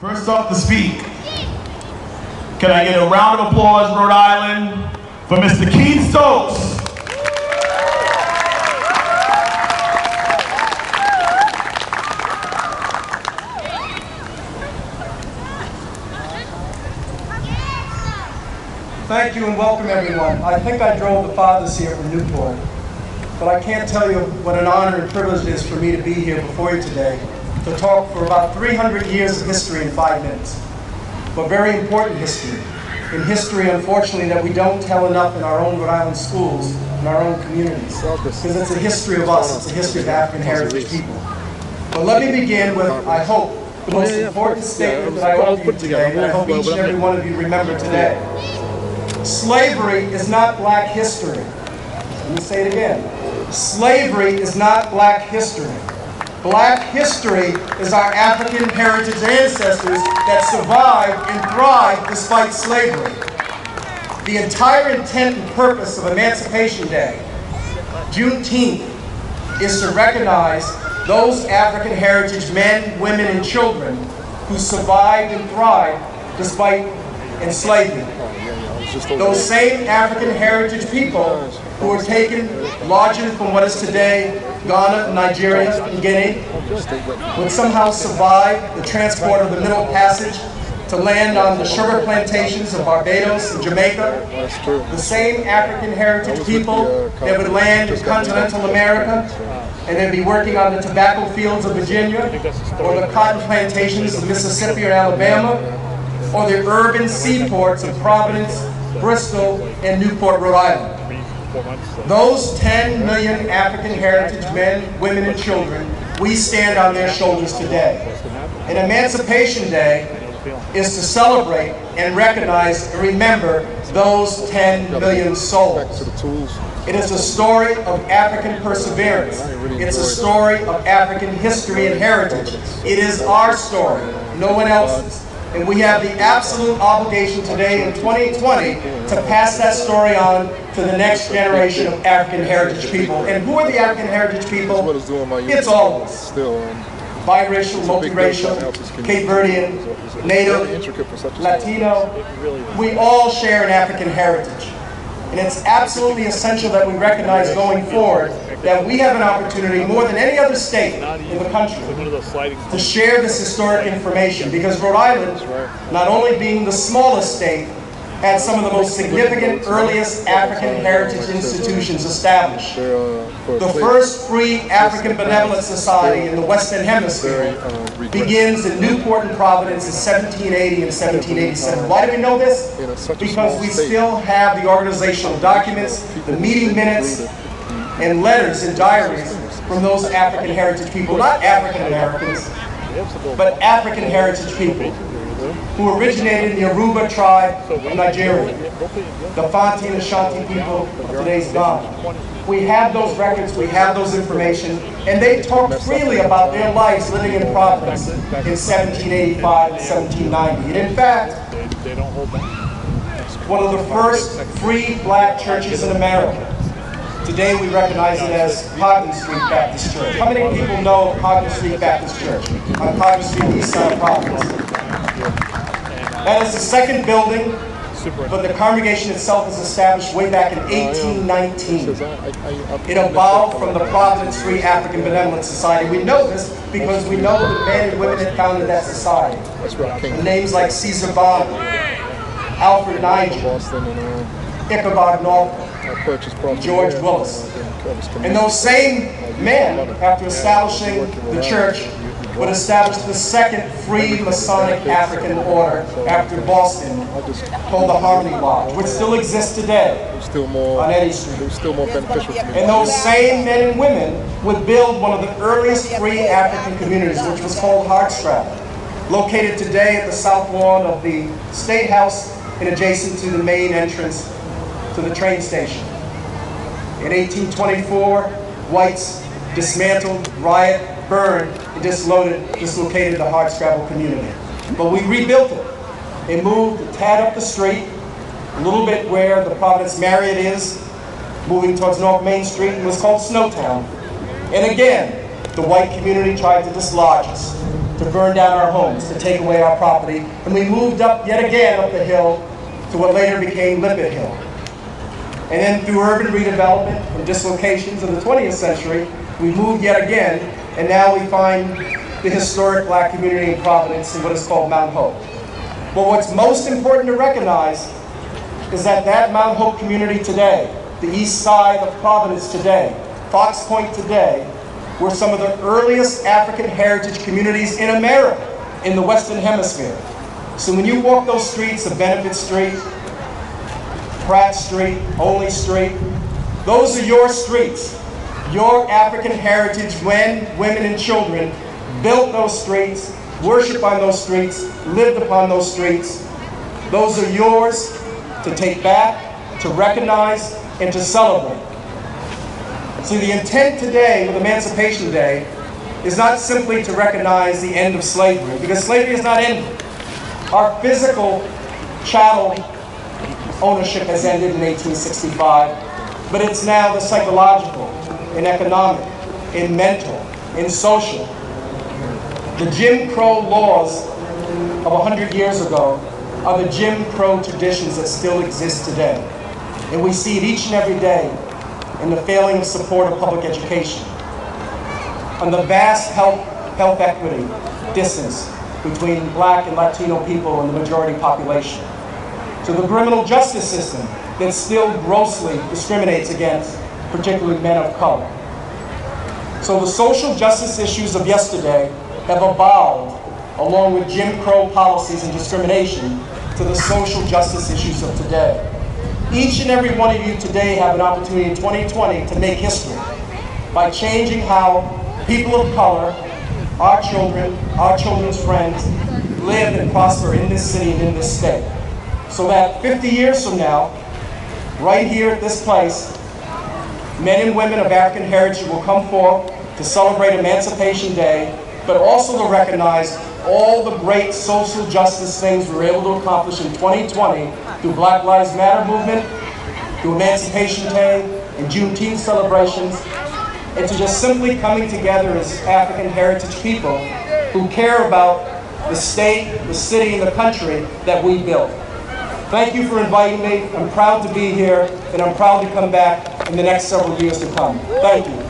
First up to speak, can I get a round of applause, Rhode Island, for Mr. Keane Soaps. Thank you and welcome everyone. I think I drove the farthest here from Newport, but I can't tell you what an honor and privilege it is for me to be here before you today to talk for about 300 years of history in 5 minutes. But very important history. In history, unfortunately, that we don't tell enough in our own Rhode Island schools, in our own communities. Because it's a history of us, it's a history of African heritage people. But let me begin with, I hope, the most important statement that I offer you today, and I hope each and every one of you remember today. Slavery is not black history. Let me say it again. Slavery is not black history. Black history is our African heritage ancestors that survived and thrived despite slavery. The entire intent and purpose of Emancipation Day, Juneteenth, is to recognize those African heritage men, women, and children who survived and thrived despite enslavement. Those same African heritage people who were taken largely from what is today Ghana, Nigeria, and Guinea, would somehow survive the transport of the Middle Passage to land on the sugar plantations of Barbados and Jamaica. The same African heritage people that would land in continental America and then be working on the tobacco fields of Virginia, or the cotton plantations of Mississippi or Alabama, or the urban seaports of Providence, Bristol, and Newport, Rhode Island. Those 10 million African heritage men, women, and children, we stand on their shoulders today. And Emancipation Day is to celebrate and recognize and remember those 10 million souls. It is a story of African perseverance. It's a story of African history and heritage. It is our story, no one else's. And we have the absolute obligation today in 2020 to pass that story on to the next generation of African heritage people. And who are the African heritage people? It's all of us. Biracial, multiracial, Cape Verdean, Native, Latino. We all share an African heritage. And it's absolutely essential that we recognize going forward that we have an opportunity more than any other state in the country to share this historic information, because Rhode Island, not only being the smallest state, had some of the most significant earliest African heritage institutions established. The first free African benevolent society in the Western Hemisphere begins in Newport and Providence in 1780 and 1787. Why do we know this? Because we still have the organizational documents, the meeting minutes, and letters and diaries from those African heritage people, not African Americans, but African heritage people who originated in the Yoruba tribe of Nigeria, the Fanti and Ashanti people of today's Ghana. We have those records, we have those information, and they talk freely about their lives living in Providence in 1785 and 1790. And in fact, one of the first free black churches in America. Today we recognize it as Hog Strait Baptist Church. How many people know Hog Strait Baptist Church on Hog Street, east side of Providence? That is the second building, but the congregation itself was established way back in 1819. It evolved from the Providence Free African Benevolent Society. We know this because we know the men and women that founded that society. Names like Caesar Bond, Alfred Nigel, Ichabod Norfolk, George Willis. And those same men, after establishing the church, would establish the second free Masonic African order after Boston, called the Harmony Lodge, which still exists today on Eddy Street. And those same men and women would build one of the earliest free African communities, which was called Hog Strait, located today at the south lawn of the State House and adjacent to the main entrance to the train station. In 1824, whites dismantled, riot, burned, and dislocated the hardscrabble community. But we rebuilt it and moved a tad up the street, a little bit where the Providence Marriott is, moving towards North Main Street, and was called Snowtown. And again, the white community tried to dislodge us. to burn down our homes, to take away our property, and we moved up yet again up the hill to what later became Lippert Hill. And then through urban redevelopment and dislocations in the 20th century, we moved yet again, and now we find the historic black community in Providence in what is called Mount Hope. But what's most important to recognize is that that Mount Hope community today, the east side of Providence today, Fox Point today, were some of the earliest African heritage communities in America, in the Western Hemisphere. So when you walk those streets of Benefit Street, Pratt Street, Olney Street, those are your streets. Your African heritage men, women, and children built those streets, worshiped on those streets, lived upon those streets. Those are yours to take back, to recognize, and to celebrate. See, the intent today with Emancipation Day is not simply to recognize the end of slavery, because slavery is not ended. Our physical chattel ownership has ended in 1865, but it's now the psychological, and economic, and mental, and social. The Jim Crow laws of 100 years ago are the Jim Crow traditions that still exist today. And we see it each and every day in the failing of support of public education, on the vast health equity distance between black and Latino people and the majority population, to the criminal justice system that still grossly discriminates against particularly men of color. So the social justice issues of yesterday have evolved along with Jim Crow policies and discrimination to the social justice issues of today. Each and every one of you today have an opportunity in 2020 to make history by changing how people of color, our children, our children's friends, live and prosper in this city and in this state. So that 50 years from now, right here at this place, men and women of African heritage will come forth to celebrate Emancipation Day, but also to recognize all the great social justice things we were able to accomplish in 2020 through Black Lives Matter movement, through Emancipation Day and Juneteenth celebrations, and to just simply coming together as African heritage people who care about the state, the city, and the country that we built. Thank you for inviting me. I'm proud to be here, and I'm proud to come back in the next several years to come. Thank you.